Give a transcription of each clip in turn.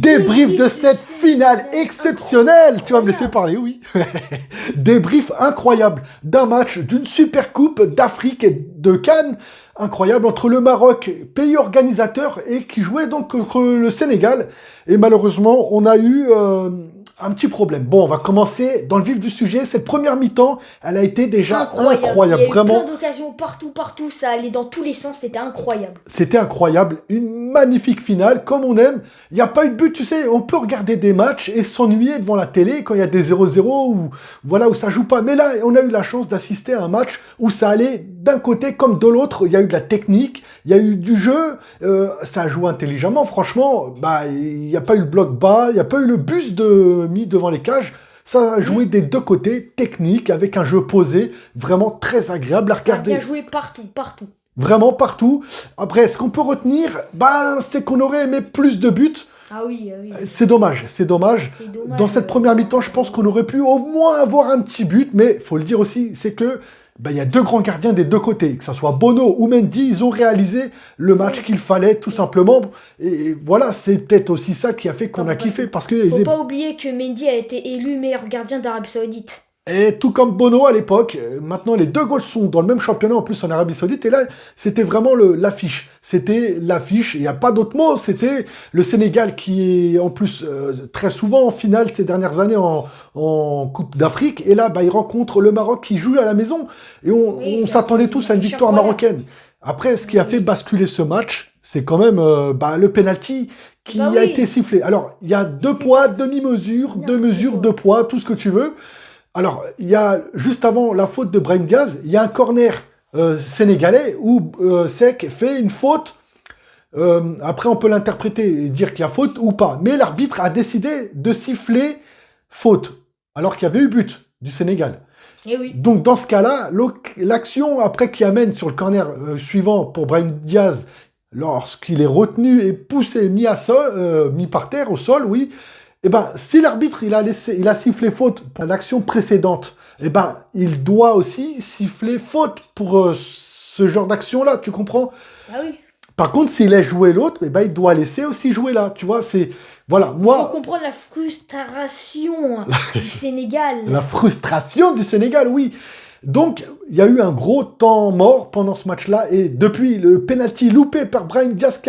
Débrief de cette finale exceptionnelle. Tu vas me laisser parler, oui. Débrief incroyable d'un match, d'une super coupe d'Afrique et de Cannes. Incroyable entre le Maroc, pays organisateur, et qui jouait donc contre le Sénégal. Et malheureusement, on a eu un petit problème. Bon, on va commencer dans le vif du sujet. Cette première mi-temps, elle a été déjà incroyable. Il y a eu vraiment. plein d'occasions partout, ça allait dans tous les sens, c'était incroyable. C'était incroyable, une magnifique finale, comme on aime. Il n'y a pas eu de but, tu sais, on peut regarder des matchs et s'ennuyer devant la télé quand il y a des 0-0 ou voilà, où ça joue pas. Mais là, on a eu la chance d'assister à un match où ça allait d'un côté comme de l'autre. Il y a eu de la technique, il y a eu du jeu, ça a joué intelligemment. Franchement, bah, il n'y a pas eu le bloc bas, il n'y a pas eu le bus mis devant les cages. Ça a joué des deux côtés, technique, avec un jeu posé, vraiment très agréable à regarder. Ça a bien joué partout. Vraiment partout. Après, ce qu'on peut retenir, c'est qu'on aurait aimé plus de buts. Ah oui. C'est dommage. Dans cette première mi-temps, je pense qu'on aurait pu au moins avoir un petit but, mais il faut le dire aussi, c'est que il y a deux grands gardiens des deux côtés, que ce soit Bono ou Mendy, ils ont réalisé le match qu'il fallait tout simplement. Et voilà, c'est peut-être aussi ça qui a fait qu'on a kiffé. Parce que faut pas oublier que Mendy a été élu meilleur gardien d'Arabie Saoudite. Et tout comme Bono à l'époque, maintenant les deux goals sont dans le même championnat en plus en Arabie Saoudite. Et là, c'était vraiment l'affiche. C'était l'affiche, il n'y a pas d'autre mot. C'était le Sénégal qui est en plus très souvent en finale ces dernières années en Coupe d'Afrique. Et là, il rencontre le Maroc qui joue à la maison. Et on s'attendait tous à une victoire marocaine. Après, ce qui a fait basculer ce match, c'est quand même le penalty qui a été sifflé. Alors, il y a deux poids, demi-mesure, deux mesures, deux poids, tout ce que tu veux. Alors, il y a, juste avant la faute de Brahim Diaz, il y a un corner sénégalais où Seck fait une faute. Après, on peut l'interpréter et dire qu'il y a faute ou pas. Mais l'arbitre a décidé de siffler faute, alors qu'il y avait eu but du Sénégal. Et oui. Donc, dans ce cas-là, l'action après qui amène sur le corner suivant pour Brahim Diaz, lorsqu'il est retenu et poussé, mis par terre, au sol, oui. Si l'arbitre il a sifflé faute pour l'action précédente, il doit aussi siffler faute pour ce genre d'action-là, tu comprends? Ah oui. Par contre, s'il laisse jouer l'autre, il doit laisser aussi jouer là, tu vois, voilà, moi... Il faut comprendre la frustration du Sénégal. La frustration du Sénégal, oui. Donc, il y a eu un gros temps mort pendant ce match-là, et depuis le penalty loupé par Brahim Diaz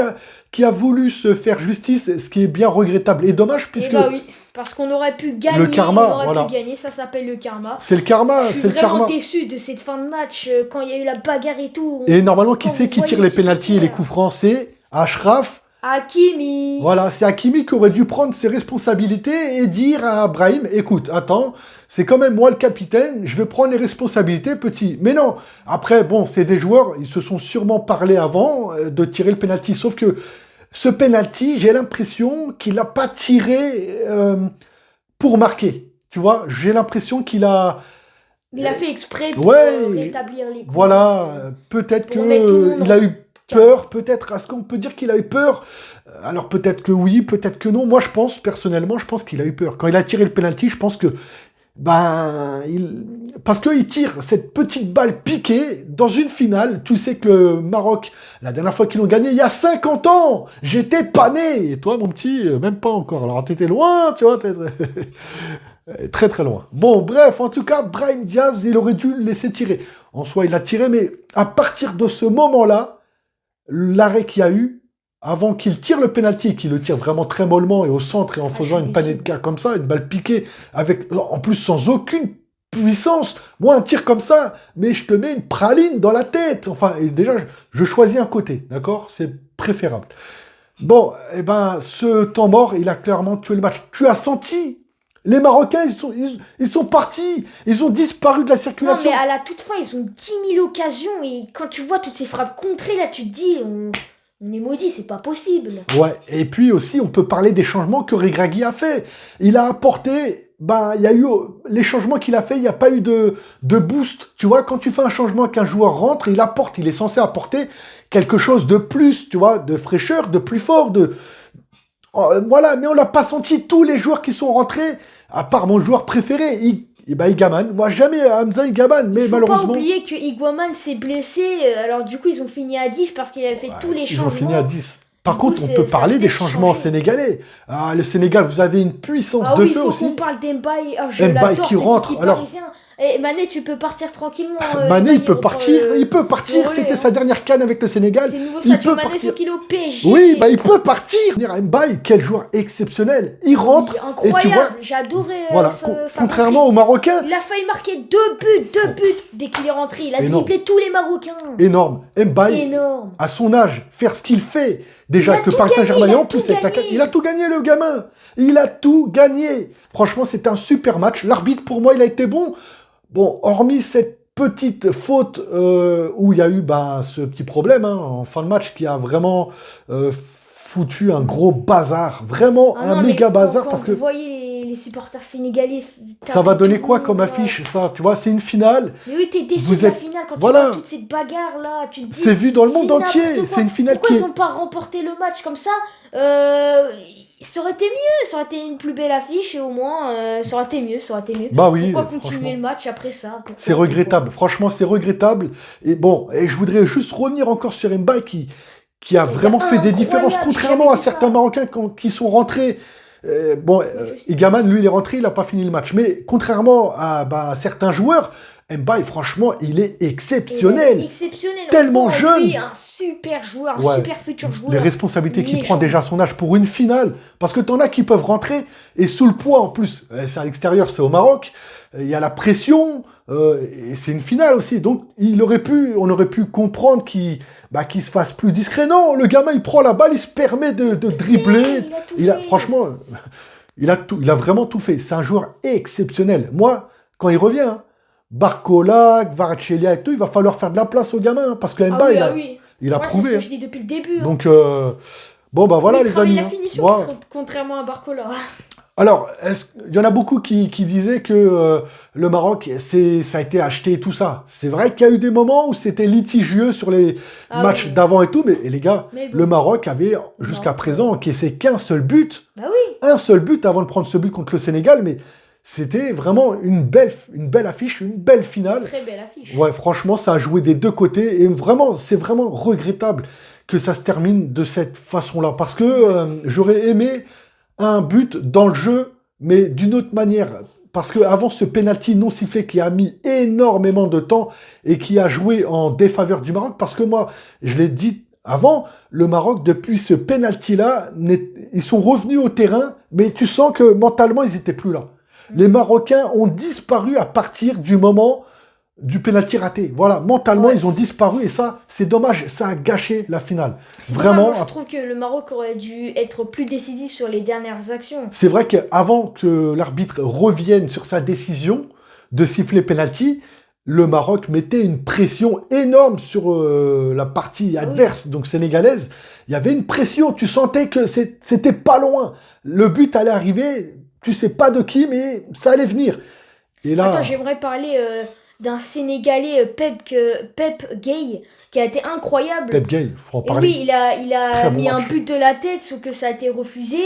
qui a voulu se faire justice, ce qui est bien regrettable et dommage, puisque... oui, parce qu'on aurait pu gagner, le karma, pu gagner, ça s'appelle le karma. C'est le karma, Je suis vraiment déçu de cette fin de match, quand il y a eu la bagarre et tout. Et normalement, qui c'est qui tire les pénaltys et les coups francs? C'est Achraf. Hakimi. Voilà, c'est Hakimi qui aurait dû prendre ses responsabilités et dire à Brahim, écoute, attends, c'est quand même moi le capitaine, je vais prendre les responsabilités, petit. Mais non, après, bon, c'est des joueurs, ils se sont sûrement parlé avant de tirer le penalty, sauf que ce penalty, j'ai l'impression qu'il n'a pas tiré pour marquer, tu vois, j'ai l'impression qu'il a... Il a fait exprès pour rétablir les coups. Voilà, peut-être qu'il a eu peur, peut-être, est-ce qu'on peut dire qu'il a eu peur? Alors peut-être que oui, peut-être que non. Moi, personnellement, je pense qu'il a eu peur. Quand il a tiré le penalty, je pense que, parce qu'il tire cette petite balle piquée dans une finale. Tu sais que le Maroc, la dernière fois qu'ils l'ont gagné, il y a 50 ans, j'étais pas né. Et toi, mon petit, même pas encore. Alors, t'étais loin, tu vois, très très loin. Bon, bref, en tout cas, Brahim Diaz, il aurait dû le laisser tirer. En soi, il a tiré, mais à partir de ce moment-là, l'arrêt qu'il y a eu, avant qu'il tire le penalty, qu'il le tire vraiment très mollement et au centre et en faisant une panenka comme ça, une balle piquée, en plus sans aucune puissance. Moi, un tir comme ça, mais je te mets une praline dans la tête. Enfin, déjà, je choisis un côté, d'accord? C'est préférable. Bon, ce temps mort, il a clairement tué le match. Tu as senti? Les Marocains, ils sont partis, ils ont disparu de la circulation. Non, mais à la toute fin, ils ont 10 000 occasions, et quand tu vois toutes ces frappes contrées, là, tu te dis, on est maudit, c'est pas possible. Ouais, et puis aussi, on peut parler des changements que Regragui a fait. Il a apporté, il y a eu les changements qu'il a fait, il n'y a pas eu de boost. Tu vois, quand tu fais un changement qu'un joueur rentre, il est censé apporter quelque chose de plus, tu vois, de fraîcheur, de plus fort, voilà, mais on l'a pas senti. Tous les joueurs qui sont rentrés, à part mon joueur préféré, Igaman. Moi, jamais Hamza Igaman, mais malheureusement... Faut pas oublier que Iguaman s'est blessé, alors du coup, ils ont fini à 10 parce qu'il avait fait tous les changements. Ils ont fini à 10. Par Du coup, contre, on peut ça a parler des peut-être changements changé. sénégalais. Ah, le Sénégal, vous avez une puissance Ah de oui, il feu faut qu'on aussi. parle d'Mbaye. Ah, je Mbaye l'adore, qui cet rentre. Titi Alors, parisien. Et Mané, tu peux partir tranquillement. Mané, Mbaye, il reprend il peut le partir. relais. C'était sa Hein. dernière canne avec le Sénégal. C'est le nouveau Il Sadio peut Mané, partir. sauf qu'il est au Oui, bah PSG. il peut partir. Mbaye, quel joueur exceptionnel. Il Ah oui, rentre et tu vois, incroyable. J'ai adoré voilà, sa contrairement rentrée. aux Marocains, Il a failli marquer deux buts dès qu'il est rentré. Il a énorme, dribblé tous les Marocains. énorme. Mbaye, Énorme. à son âge, faire ce qu'il fait, Il déjà a avec le tout Paris gagné, Saint-Germain, il et a en tout plus avec la canne, gagné. il a tout gagné le gamin. Il a tout gagné. Franchement, c'était un super match. L'arbitre, pour moi, il a été bon. Bon, hormis cette petite faute où il y a eu ce petit problème en fin de match qui a vraiment foutu un gros bazar, vraiment Ah un non, mais méga bazar quand parce vous que voyez les supporters sénégalais ça va taper donner tout quoi le comme monde, affiche ça? Tu vois, c'est une finale. Mais oui, t'es déçu Vous de la êtes finale quand tu voilà, vois toute cette bagarre là. Tu te dis, c'est vu dans le monde c'est entier. n'importe C'est quoi. une finale Pourquoi qui ils est ont pas remporté le match comme ça euh, Ça aurait été mieux, ça aurait été une plus belle affiche et au moins ça aurait été mieux, ça aurait été mieux. bah oui, Pourquoi continuer franchement. le match après ça? C'est Pourquoi? regrettable, franchement, c'est regrettable. Et bon, et je voudrais juste revenir encore sur Mbaye qui a Il est vraiment fait des différences, incroyable, j'ai contrairement jamais à vu certains ça. Marocains qui sont rentrés. Igaman, lui, il est rentré, il n'a pas fini le match. Mais contrairement à certains joueurs, Mbaye, franchement, il est Il a été exceptionnel. exceptionnel. Tellement On voit en jeune. lui un super joueur, un Ouais, super futur les joueur. responsabilités qu'il prend Méchant. déjà à son âge pour une finale. Parce que t'en as qui peuvent rentrer et sous le poids en plus. C'est à l'extérieur, c'est au Maroc. Il y a la pression et c'est une finale aussi. Donc on aurait pu comprendre qu'il se fasse plus discret. Non, le gamin il prend la balle, il se permet de dribbler. Il a tout fait. Franchement, il a vraiment tout fait. C'est un joueur exceptionnel. Moi, quand il revient, hein, Barcola, Kvaratskhelia et tout, il va falloir faire de la place au gamin hein, parce que Ah Mbaye, oui, ah oui. il a Moi, c'est ce prouvé. que Hein. je dis depuis le début. Hein. Donc, bon, bah voilà Il les travaille amis. la Hein. finition, Moi, contrairement à Barcola. alors, il y en a beaucoup qui disaient que le Maroc, ça a été acheté et tout ça. C'est vrai qu'il y a eu des moments où c'était litigieux sur les Ah matchs oui. d'avant et tout, mais les gars, Mais bon. le Maroc avait jusqu'à présent encaissé qu'un seul but. Bah oui. Un seul but avant de prendre ce but contre le Sénégal, mais c'était vraiment une belle affiche, une belle finale. Très belle affiche. Ouais, franchement, ça a joué des deux côtés et vraiment, c'est vraiment regrettable que ça se termine de cette façon-là parce que j'aurais aimé un but dans le jeu, mais d'une autre manière. Parce qu'avant ce penalty non sifflé qui a mis énormément de temps et qui a joué en défaveur du Maroc, parce que moi, je l'ai dit avant, le Maroc, depuis ce penalty-là, ils sont revenus au terrain, mais tu sens que mentalement, ils n'étaient plus là. Les Marocains ont disparu à partir du moment du penalty raté. Voilà, mentalement, Ouais. ils ont disparu et ça, c'est dommage, ça a gâché la finale. C'est Vraiment, dommage, moi, je trouve que le Maroc aurait dû être plus décisif sur les dernières actions. c'est vrai qu'avant que l'arbitre revienne sur sa décision de siffler penalty, le Maroc mettait une pression énorme sur la partie adverse, donc sénégalaise. Il y avait une pression, tu sentais que c'était pas loin. Le but allait arriver, tu sais pas de qui, mais ça allait venir. Et là, Attends, j'aimerais parler d'un Sénégalais, Pep Gueye, qui a été incroyable. Pep Gueye, faut en Et parler. oui, il a Très bon mis un match. but de la tête, sauf que ça a été refusé.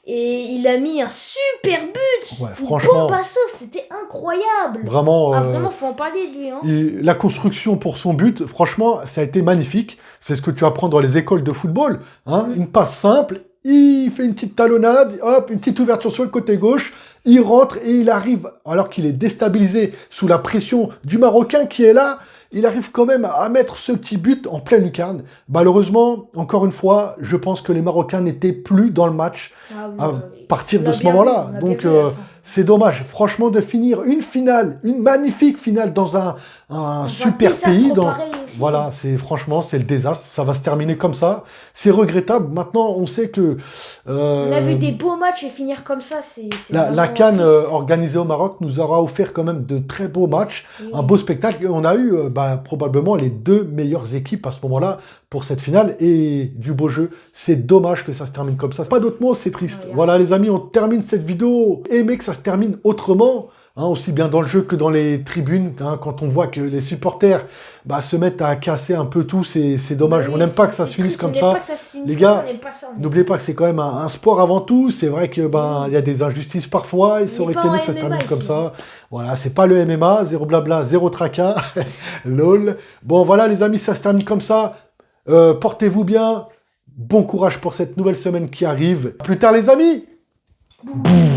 Et il a mis un super but. Ouais, Une franchement, bombe à sauce, c'était incroyable. vraiment, Ah vraiment, faut en parler de lui. Hein. la construction pour son but, franchement, ça a été magnifique. C'est ce que tu apprends dans les écoles de football. Hein. Une passe simple, il fait une petite talonnade, hop, une petite ouverture sur le côté gauche, il rentre et il arrive, alors qu'il est déstabilisé sous la pression du Marocain qui est là, il arrive quand même à mettre ce petit but en pleine lucarne. Malheureusement, encore une fois, je pense que les Marocains n'étaient plus dans le match Ah oui, à oui. partir On de l'a ce bien moment-là. vu, on l'a Donc, bien vu à la fin. c'est dommage, franchement, de finir une finale, une magnifique finale dans un Dans super désastre pays. pareil aussi. Voilà, franchement, c'est le désastre. Ça va se terminer comme ça. C'est regrettable. Maintenant, on sait que On a vu des beaux matchs et finir comme ça, c'est la vraiment CAN triste. organisée au Maroc nous aura offert quand même de très beaux matchs, Oui. un beau spectacle. Et on a eu probablement les deux meilleures équipes à ce moment-là pour cette finale et du beau jeu. C'est dommage que ça se termine comme ça. Pas d'autres mots, c'est triste. Ouais. Voilà les amis, on termine cette vidéo. Aimez que ça se termine autrement. Hein, aussi bien dans le jeu que dans les tribunes, hein, quand on voit que les supporters se mettent à casser un peu tout, c'est dommage. Bah oui, on n'aime pas c'est- que ça c'est se finisse triste, comme on n'aime ça. pas que ça se finisse Les comme gars, ça, on n'aime pas ça, on n'aime N'oubliez pas pas que c'est quand même un sport avant tout. C'est vrai que il y a des injustices parfois et ça On aurait n'est été pas mieux en que ça se MMA termine comme ici. ça. Voilà, c'est pas le MMA, zéro blabla, zéro tracas. Lol. Bon, voilà les amis, ça se termine comme ça. Portez-vous bien. Bon courage pour cette nouvelle semaine qui arrive. À plus tard les amis. Bouh.